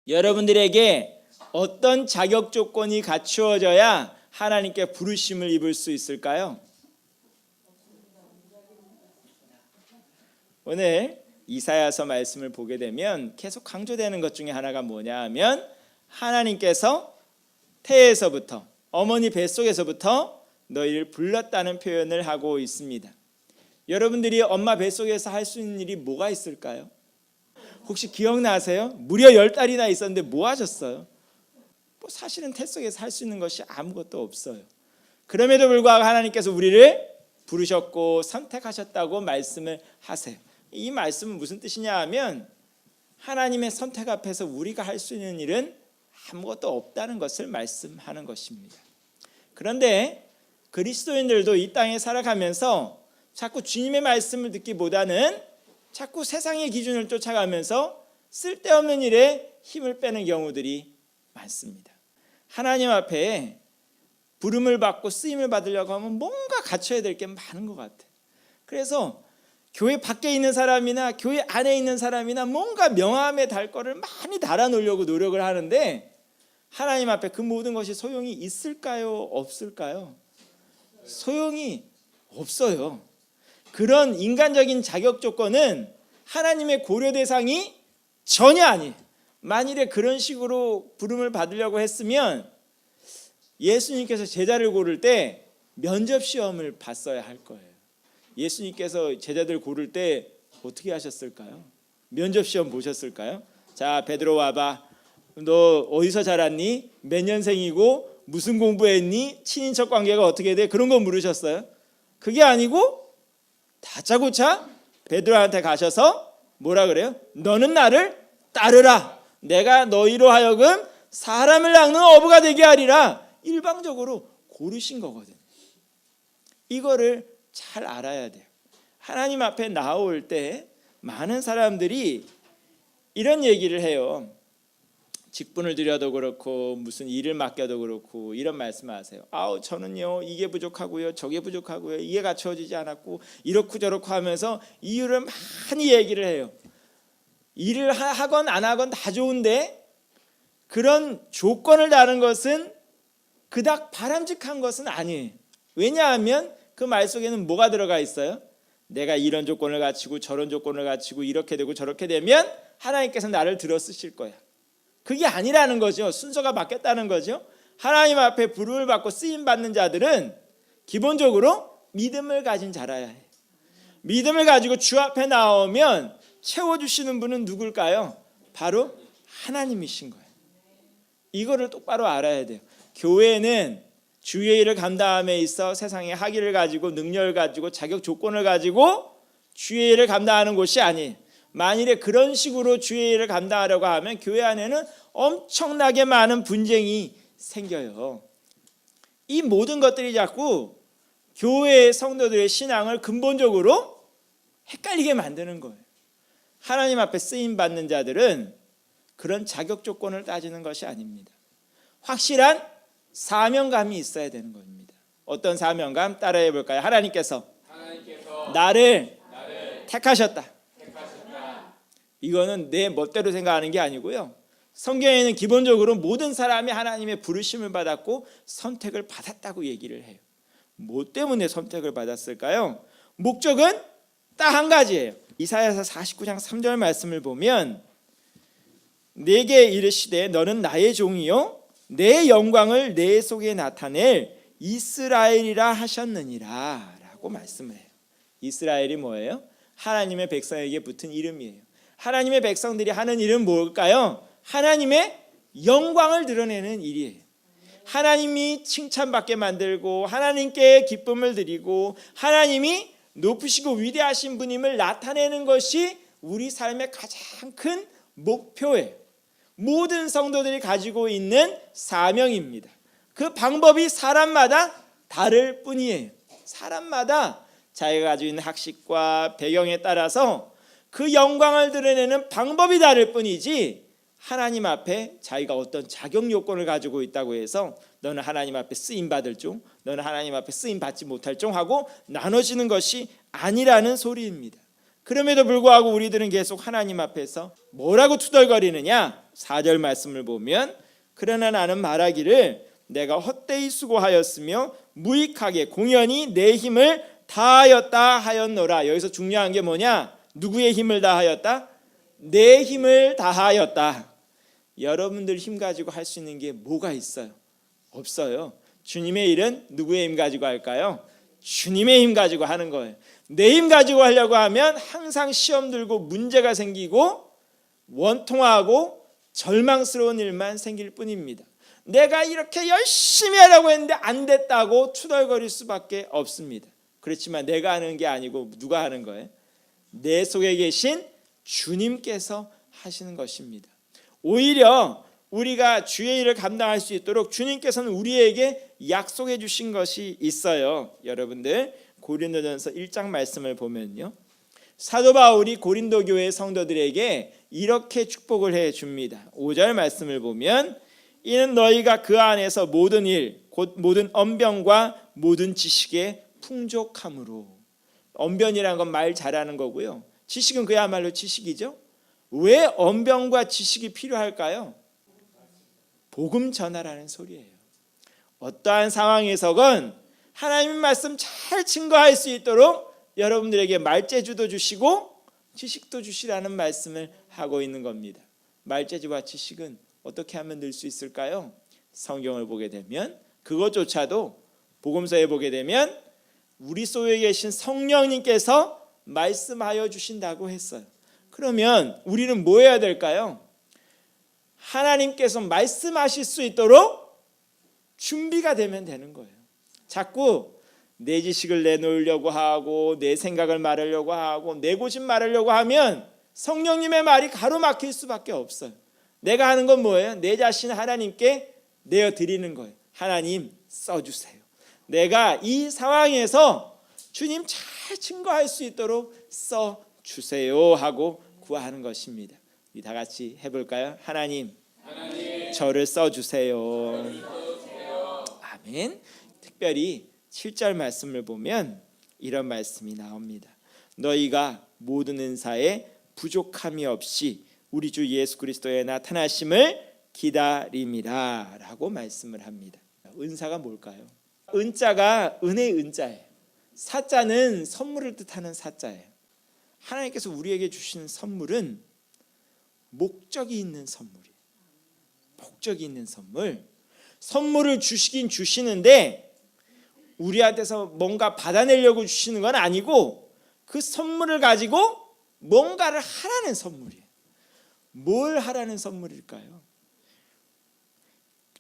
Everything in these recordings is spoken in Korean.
여러분들에게 어떤 자격 조건이 갖추어져야 하나님께 부르심을 입을 수 있을까요? 오늘 이사야서 말씀을 보게 되면 계속 강조되는 것 중에 하나가 뭐냐 하면 하나님께서 태에서부터 어머니 뱃속에서부터 너희를 불렀다는 표현을 하고 있습니다. 여러분들이 엄마 뱃속에서 할 수 있는 일이 뭐가 있을까요? 혹시 기억나세요? 무려 10달이나 있었는데 뭐 하셨어요? 사실은 태 속에서 할 수 있는 것이 아무것도 없어요. 그럼에도 불구하고 하나님께서 우리를 부르셨고 선택하셨다고 말씀을 하세요. 이 말씀은 무슨 뜻이냐 하면 하나님의 선택 앞에서 우리가 할 수 있는 일은 아무것도 없다는 것을 말씀하는 것입니다. 그런데 그리스도인들도 이 땅에 살아가면서 자꾸 주님의 말씀을 듣기보다는 자꾸 세상의 기준을 쫓아가면서 쓸데없는 일에 힘을 빼는 경우들이 많습니다. 하나님 앞에 부름을 받고 쓰임을 받으려고 하면 뭔가 갖춰야 될 게 많은 것 같아요. 그래서 교회 밖에 있는 사람이나 교회 안에 있는 사람이나 뭔가 명함에 달 거를 많이 달아놓으려고 노력을 하는데 하나님 앞에 그 모든 것이 소용이 있을까요? 없을까요? 소용이 없어요. 그런 인간적인 자격 조건은 하나님의 고려 대상이 전혀 아니에요. 만일에 그런 식으로 부름을 받으려고 했으면 예수님께서 제자를 고를 때 면접 시험을 봤어야 할 거예요. 예수님께서 제자들 고를 때 어떻게 하셨을까요? 면접 시험 보셨을까요? 자, 베드로 와봐. 너 어디서 자랐니? 몇 년생이고 무슨 공부했니? 친인척 관계가 어떻게 돼? 그런 거 물으셨어요? 그게 아니고 다짜고짜 베드로한테 가셔서 뭐라 그래요? 너는 나를 따르라. 내가 너희로 하여금 사람을 낚는 어부가 되게 하리라. 일방적으로 고르신 거거든. 이거를 잘 알아야 돼요. 하나님 앞에 나올 때 많은 사람들이 이런 얘기를 해요. 직분을 드려도 그렇고 무슨 일을 맡겨도 그렇고 이런 말씀을 하세요. 저는요 이게 부족하고요 저게 부족하고요 이게 갖춰지지 않았고 이렇고 저렇고 하면서 이유를 많이 얘기를 해요. 일을 하건 안 하건 다 좋은데 그런 조건을 다는 것은 그닥 바람직한 것은 아니에요. 왜냐하면 그 말 속에는 뭐가 들어가 있어요? 내가 이런 조건을 갖추고 저런 조건을 갖추고 이렇게 되고 저렇게 되면 하나님께서 나를 들어 쓰실 거야. 그게 아니라는 거죠. 순서가 바뀌었다는 거죠. 하나님 앞에 부름을 받고 쓰임 받는 자들은 기본적으로 믿음을 가진 자라야 해요. 믿음을 가지고 주 앞에 나오면 채워주시는 분은 누굴까요? 바로 하나님이신 거예요. 이거를 똑바로 알아야 돼요. 교회는 주의 일을 감당함에 있어 세상의 학위를 가지고 능력을 가지고 자격 조건을 가지고 주의 일을 감당하는 곳이 아니에요. 만일에 그런 식으로 주의 일을 감당하려고 하면 교회 안에는 엄청나게 많은 분쟁이 생겨요. 이 모든 것들이 자꾸 교회의 성도들의 신앙을 근본적으로 헷갈리게 만드는 거예요. 하나님 앞에 쓰임 받는 자들은 그런 자격 조건을 따지는 것이 아닙니다. 확실한 사명감이 있어야 되는 겁니다. 어떤 사명감? 따라해 볼까요? 하나님께서 나를 택하셨다. 이거는 내 멋대로 생각하는 게 아니고요. 성경에는 기본적으로 모든 사람이 하나님의 부르심을 받았고 선택을 받았다고 얘기를 해요. 뭐 때문에 선택을 받았을까요? 목적은 딱 한 가지예요. 이사야서 49장 3절 말씀을 보면 내게 이르시되 너는 나의 종이요 내 영광을 내 속에 나타낼 이스라엘이라 하셨느니라 라고 말씀을 해요. 이스라엘이 뭐예요? 하나님의 백성에게 붙은 이름이에요. 하나님의 백성들이 하는 일은 뭘까요? 하나님의 영광을 드러내는 일이에요. 하나님이 칭찬받게 만들고 하나님께 기쁨을 드리고 하나님이 높으시고 위대하신 분임을 나타내는 것이 우리 삶의 가장 큰 목표예요. 모든 성도들이 가지고 있는 사명입니다. 그 방법이 사람마다 다를 뿐이에요. 사람마다 자기가 가지고 있는 학식과 배경에 따라서 그 영광을 드러내는 방법이 다를 뿐이지 하나님 앞에 자기가 어떤 자격 요건을 가지고 있다고 해서 너는 하나님 앞에 쓰임받을 종, 너는 하나님 앞에 쓰임받지 못할 종 하고 나눠지는 것이 아니라는 소리입니다. 그럼에도 불구하고 우리들은 계속 하나님 앞에서 뭐라고 투덜거리느냐? 4절 말씀을 보면 그러나 나는 말하기를 내가 헛되이 수고하였으며 무익하게 공연히 내 힘을 다하였다 하였노라. 여기서 중요한 게 뭐냐? 누구의 힘을 다하였다? 내 힘을 다하였다. 여러분들 힘 가지고 할 수 있는 게 뭐가 있어요? 없어요. 주님의 일은 누구의 힘 가지고 할까요? 주님의 힘 가지고 하는 거예요. 내 힘 가지고 하려고 하면 항상 시험 들고 문제가 생기고 원통하고 절망스러운 일만 생길 뿐입니다. 내가 이렇게 열심히 하려고 했는데 안 됐다고 투덜거릴 수밖에 없습니다. 그렇지만 내가 하는 게 아니고 누가 하는 거예요? 내 속에 계신 주님께서 하시는 것입니다. 오히려 우리가 주의 일을 감당할 수 있도록 주님께서는 우리에게 약속해 주신 것이 있어요. 여러분들 고린도전서 1장 말씀을 보면요, 사도 바울이 고린도 교회 성도들에게 이렇게 축복을 해 줍니다. 5절 말씀을 보면 이는 너희가 그 안에서 모든 일 곧 모든 언변과 모든 지식에 풍족함으로. 언변이라는 건 말 잘하는 거고요, 지식은 그야말로 지식이죠. 왜 언변과 지식이 필요할까요? 복음 전하라는 소리예요. 어떠한 상황에서건 하나님의 말씀 잘 증거할 수 있도록 여러분들에게 말재주도 주시고 지식도 주시라는 말씀을 하고 있는 겁니다. 말재주와 지식은 어떻게 하면 늘 수 있을까요? 성경을 보게 되면 그것조차도 복음서에 보게 되면 우리 속에 계신 성령님께서 말씀하여 주신다고 했어요. 그러면 우리는 뭐 해야 될까요? 하나님께서 말씀하실 수 있도록 준비가 되면 되는 거예요. 자꾸 내 지식을 내놓으려고 하고 내 생각을 말하려고 하고 내 고집 말하려고 하면 성령님의 말이 가로막힐 수밖에 없어요. 내가 하는 건 뭐예요? 내 자신을 하나님께 내어드리는 거예요. 하나님 써주세요. 내가 이 상황에서 주님 잘 증거할 수 있도록 써주세요 하고 구하는 것입니다. 우리 다 같이 해볼까요? 하나님 저를 써주세요. 아멘. 특별히 7절 말씀을 보면 이런 말씀이 나옵니다. 너희가 모든 은사에 부족함이 없이 우리 주 예수 그리스도의 나타나심을 기다림이라 라고 말씀을 합니다. 은사가 뭘까요? 은자가 은혜의 은자예요. 사자는 선물을 뜻하는 사자예요. 하나님께서 우리에게 주신 선물은 목적이 있는 선물이에요. 목적이 있는 선물. 선물을 주시긴 주시는데 우리한테서 뭔가 받아내려고 주시는 건 아니고 그 선물을 가지고 뭔가를 하라는 선물이에요. 뭘 하라는 선물일까요?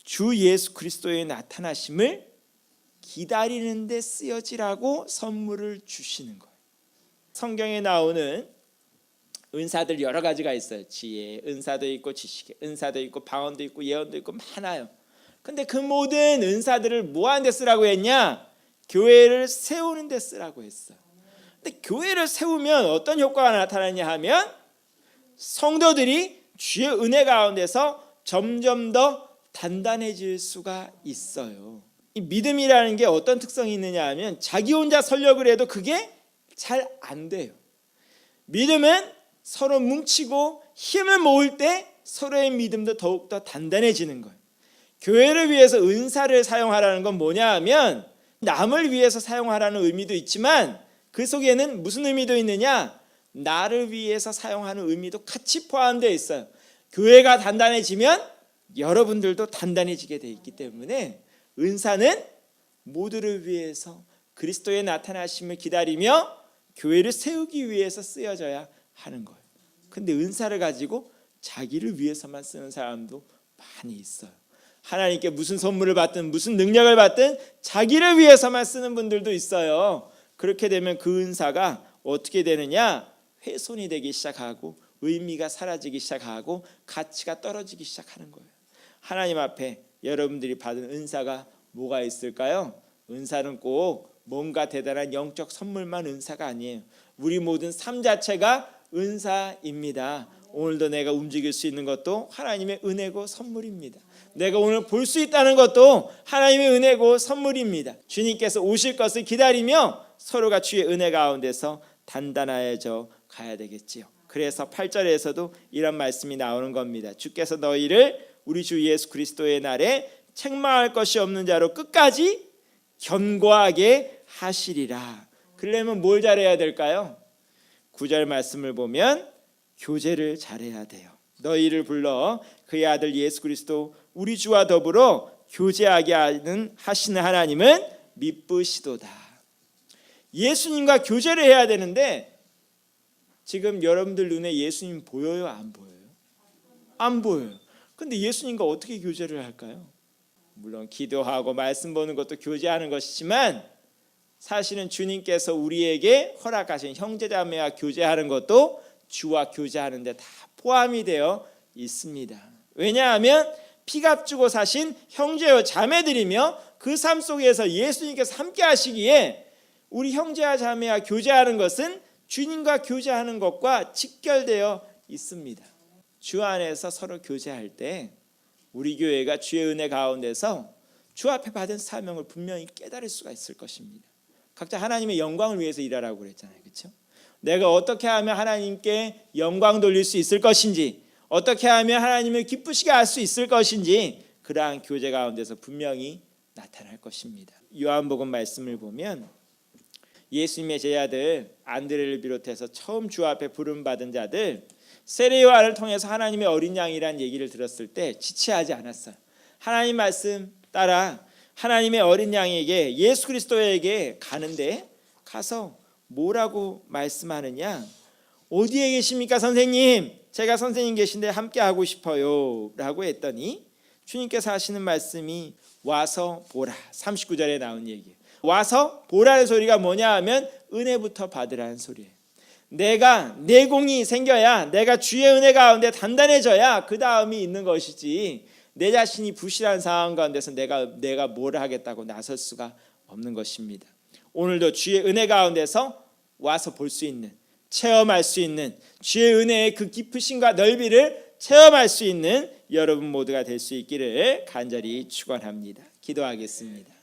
주 예수 그리스도의 나타나심을 기다리는 데 쓰여지라고 선물을 주시는 거예요. 성경에 나오는 은사들 여러 가지가 있어요. 지혜 은사도 있고 지식의 은사도 있고 방언도 있고 예언도 있고 많아요. 근데 그 모든 은사들을 뭐 하는 데 쓰라고 했냐? 교회를 세우는 데 쓰라고 했어요. 근데 교회를 세우면 어떤 효과가 나타나냐 하면 성도들이 주의 은혜 가운데서 점점 더 단단해질 수가 있어요. 이 믿음이라는 게 어떤 특성이 있느냐 하면 자기 혼자 설력을 해도 그게 잘 안 돼요. 믿음은 서로 뭉치고 힘을 모을 때 서로의 믿음도 더욱더 단단해지는 거예요. 교회를 위해서 은사를 사용하라는 건 뭐냐 하면 남을 위해서 사용하라는 의미도 있지만 그 속에는 무슨 의미도 있느냐? 나를 위해서 사용하는 의미도 같이 포함되어 있어요. 교회가 단단해지면 여러분들도 단단해지게 되어 있기 때문에 은사는 모두를 위해서 그리스도의 나타나심을 기다리며 교회를 세우기 위해서 쓰여져야 하는 거예요. 근데 은사를 가지고 자기를 위해서만 쓰는 사람도 많이 있어요. 하나님께 무슨 선물을 받든 무슨 능력을 받든 자기를 위해서만 쓰는 분들도 있어요. 그렇게 되면 그 은사가 어떻게 되느냐? 훼손이 되기 시작하고 의미가 사라지기 시작하고 가치가 떨어지기 시작하는 거예요. 하나님 앞에 여러분들이 받은 은사가 뭐가 있을까요? 은사는 꼭 뭔가 대단한 영적 선물만 은사가 아니에요. 우리 모든 삶 자체가 은사입니다. 오늘도 내가 움직일 수 있는 것도 하나님의 은혜고 선물입니다. 내가 오늘 볼 수 있다는 것도 하나님의 은혜고 선물입니다. 주님께서 오실 것을 기다리며 서로가 주의 은혜 가운데서 단단해져 가야 되겠지요. 그래서 8절에서도 이런 말씀이 나오는 겁니다. 주께서 너희를 우리 주 예수 그리스도의 날에 책망할 것이 없는 자로 끝까지 견고하게 하시리라. 그러려면 뭘 잘해야 될까요? 9절 말씀을 보면 교제를 잘해야 돼요. 너희를 불러 그의 아들 예수 그리스도 우리 주와 더불어 교제하게 하시는 하나님은 미쁘시도다. 예수님과 교제를 해야 되는데 지금 여러분들 눈에 예수님 보여요? 안 보여요? 안 보여요. 근데 예수님과 어떻게 교제를 할까요? 물론 기도하고 말씀 보는 것도 교제하는 것이지만 사실은 주님께서 우리에게 허락하신 형제자매와 교제하는 것도 주와 교제하는 데 다 포함이 되어 있습니다. 왜냐하면 피값 주고 사신 형제와 자매들이며 그 삶 속에서 예수님께서 함께 하시기에 우리 형제와 자매와 교제하는 것은 주님과 교제하는 것과 직결되어 있습니다. 주 안에서 서로 교제할 때 우리 교회가 주의 은혜 가운데서 주 앞에 받은 사명을 분명히 깨달을 수가 있을 것입니다. 각자 하나님의 영광을 위해서 일하라고 그랬잖아요. 그렇죠? 내가 어떻게 하면 하나님께 영광 돌릴 수 있을 것인지, 어떻게 하면 하나님을 기쁘시게 할 수 있을 것인지 그러한 교제 가운데서 분명히 나타날 것입니다. 요한복음 말씀을 보면 예수님의 제자들 안드레를 비롯해서 처음 주 앞에 부름받은 자들 세례요한을 통해서 하나님의 어린 양이라는 얘기를 들었을 때 지체하지 않았어요. 하나님 말씀 따라 하나님의 어린 양에게 예수 그리스도에게 가는데 가서 뭐라고 말씀하느냐? 어디에 계십니까 선생님? 제가 선생님 계신데 함께 하고 싶어요 라고 했더니 주님께서 하시는 말씀이 와서 보라. 39절에 나온 얘기예요. 와서 보라는 소리가 뭐냐 하면 은혜부터 받으라는 소리예요. 내가 내공이 생겨야, 내가 주의 은혜 가운데 단단해져야 그 다음이 있는 것이지 내 자신이 부실한 상황 가운데서 내가 뭘 하겠다고 나설 수가 없는 것입니다. 오늘도 주의 은혜 가운데서 와서 볼 수 있는, 체험할 수 있는 주의 은혜의 그 깊으심과 넓이를 체험할 수 있는 여러분 모두가 될 수 있기를 간절히 축원합니다. 기도하겠습니다.